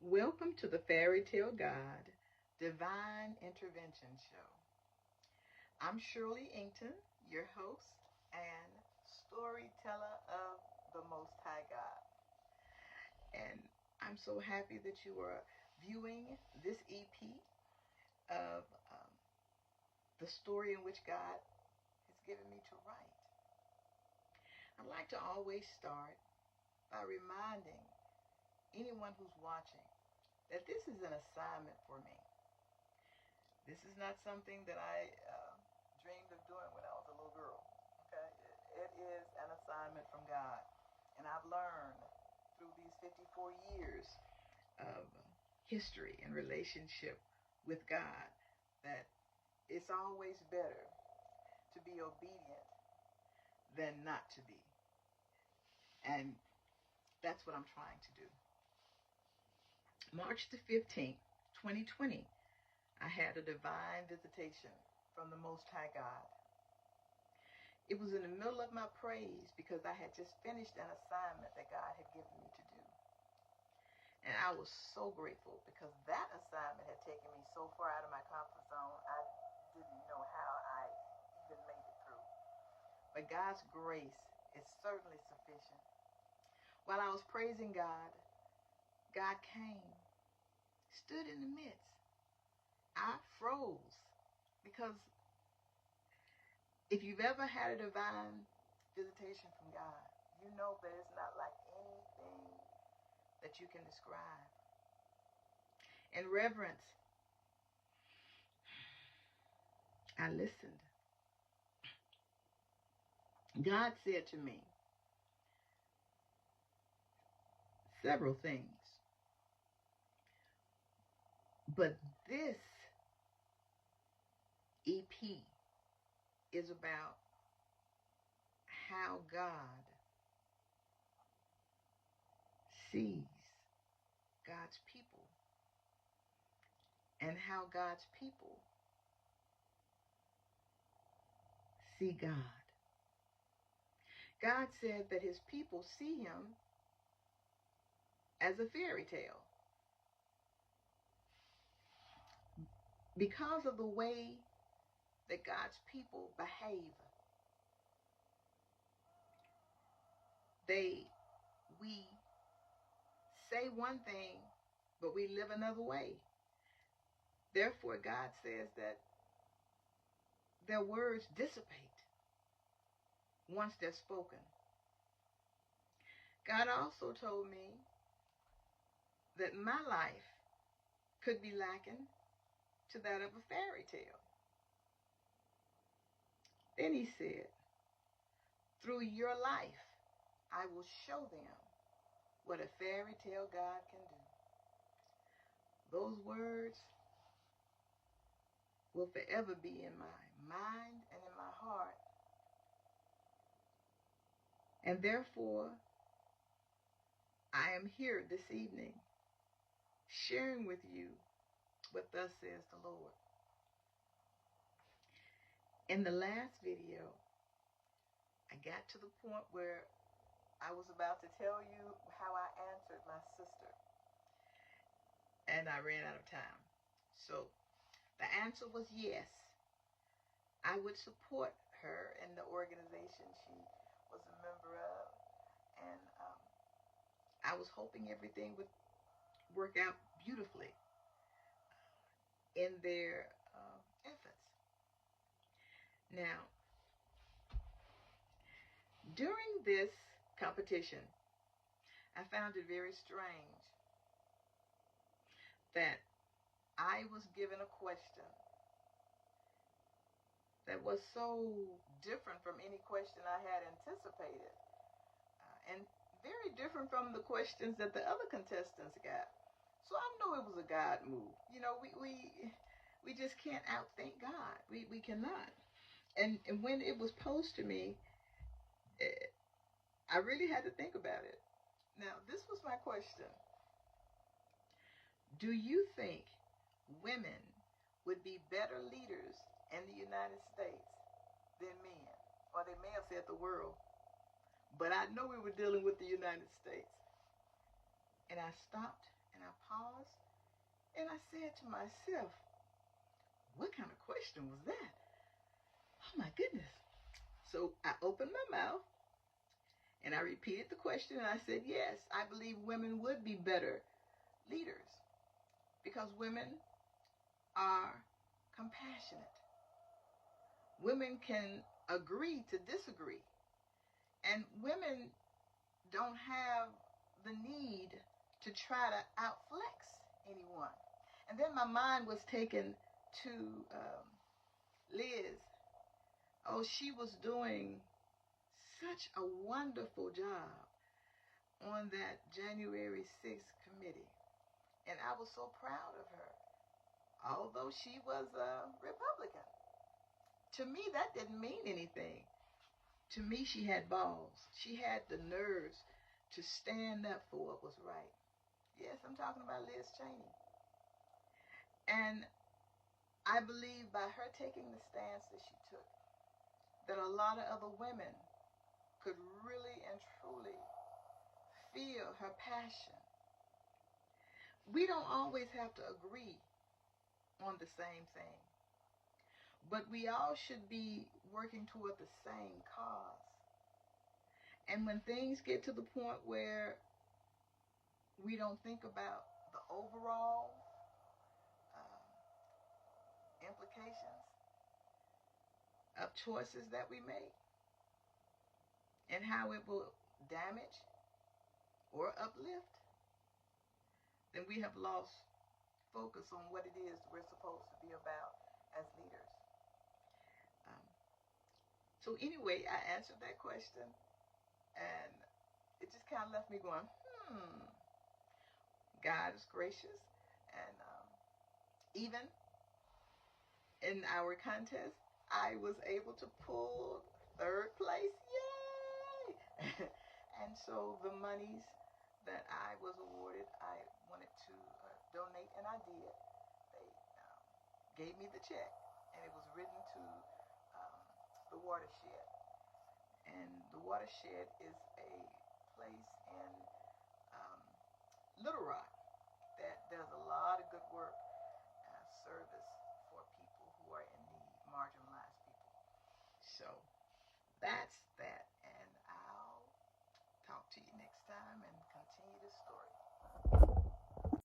Welcome to the Fairy Tale God Divine Intervention Show. I'm Shirley Inkton, your host and storyteller of the Most High God. And I'm so happy that you are viewing this EP of the story in which God has given me to write. I'd like to always start by reminding anyone who's watching that this is an assignment for me. This is not something that I dreamed of doing when I was a little girl. Okay, it is an assignment from God, and I've learned through these 54 years of history and relationship with God that it's always better to be obedient than not to be, and that's what I'm trying to do. March the 15th, 2020, I had a divine visitation from the Most High God. It was in the middle of my praise because I had just finished an assignment that God had given me to do. And I was so grateful because that assignment had taken me so far out of my comfort zone, I didn't know how I even made it through. But God's grace is certainly sufficient. While I was praising God, God came, stood in the midst. I froze because if you've ever had a divine visitation from God, you know that it's not like anything that you can describe. In reverence, I listened. God said to me several things, but this EP is about how God sees God's people and how God's people see God. God said that his people see him as a fairy tale because of the way that God's people behave. We say one thing, but we live another way. Therefore, God says that their words dissipate once they're spoken. God also told me that my life could be likened to that of a fairy tale. Then he said, through your life, I will show them what a fairy tale God can do. Those words will forever be in my mind and in my heart. And therefore, I am here this evening sharing with you what thus says the Lord. In the last video, I got to the point where I was about to tell you how I answered my sister, and I ran out of time. So the answer was yes. I would support her in the organization she was a member of, and I was hoping everything would work out beautifully in their efforts. Now, during this competition, I found it very strange that I was given a question that was so different from any question I had anticipated, and very different from the questions that the other contestants got. So I know it was a God move. You know, we just can't outthink God. We cannot. And when it was posed to me, I really had to think about it. Now, this was my question. Do you think women would be better leaders in the United States than men? Or they may have said the world. But I know we were dealing with the United States. And I stopped And I paused and I said to myself, what kind of question was that? Oh my goodness. So I opened my mouth and I repeated the question and I said, yes, I believe women would be better leaders because women are compassionate. Women can agree to disagree. And women don't have the need to try to outflex anyone. And then my mind was taken to Liz. Oh, she was doing such a wonderful job on that January 6th committee. And I was so proud of her, although she was a Republican. To me, that didn't mean anything. To me, she had balls. She had the nerves to stand up for what was right. Yes, I'm talking about Liz Cheney. And I believe by her taking the stance that she took, that a lot of other women could really and truly feel her passion. We don't always have to agree on the same thing, but we all should be working toward the same cause. And when things get to the point where we don't think about the overall implications of choices that we make and how it will damage or uplift, then we have lost focus on what it is we're supposed to be about as leaders. Um, so anyway, I answered that question, and it just kind of left me going, God is gracious. And even in our contest, I was able to pull third place. Yay! And so the monies that I was awarded, I wanted to donate, and I did. They gave me the check, and it was written to the watershed. And the watershed is a place in Little Rock that does a lot of good work, service for people who are in need, marginalized people. So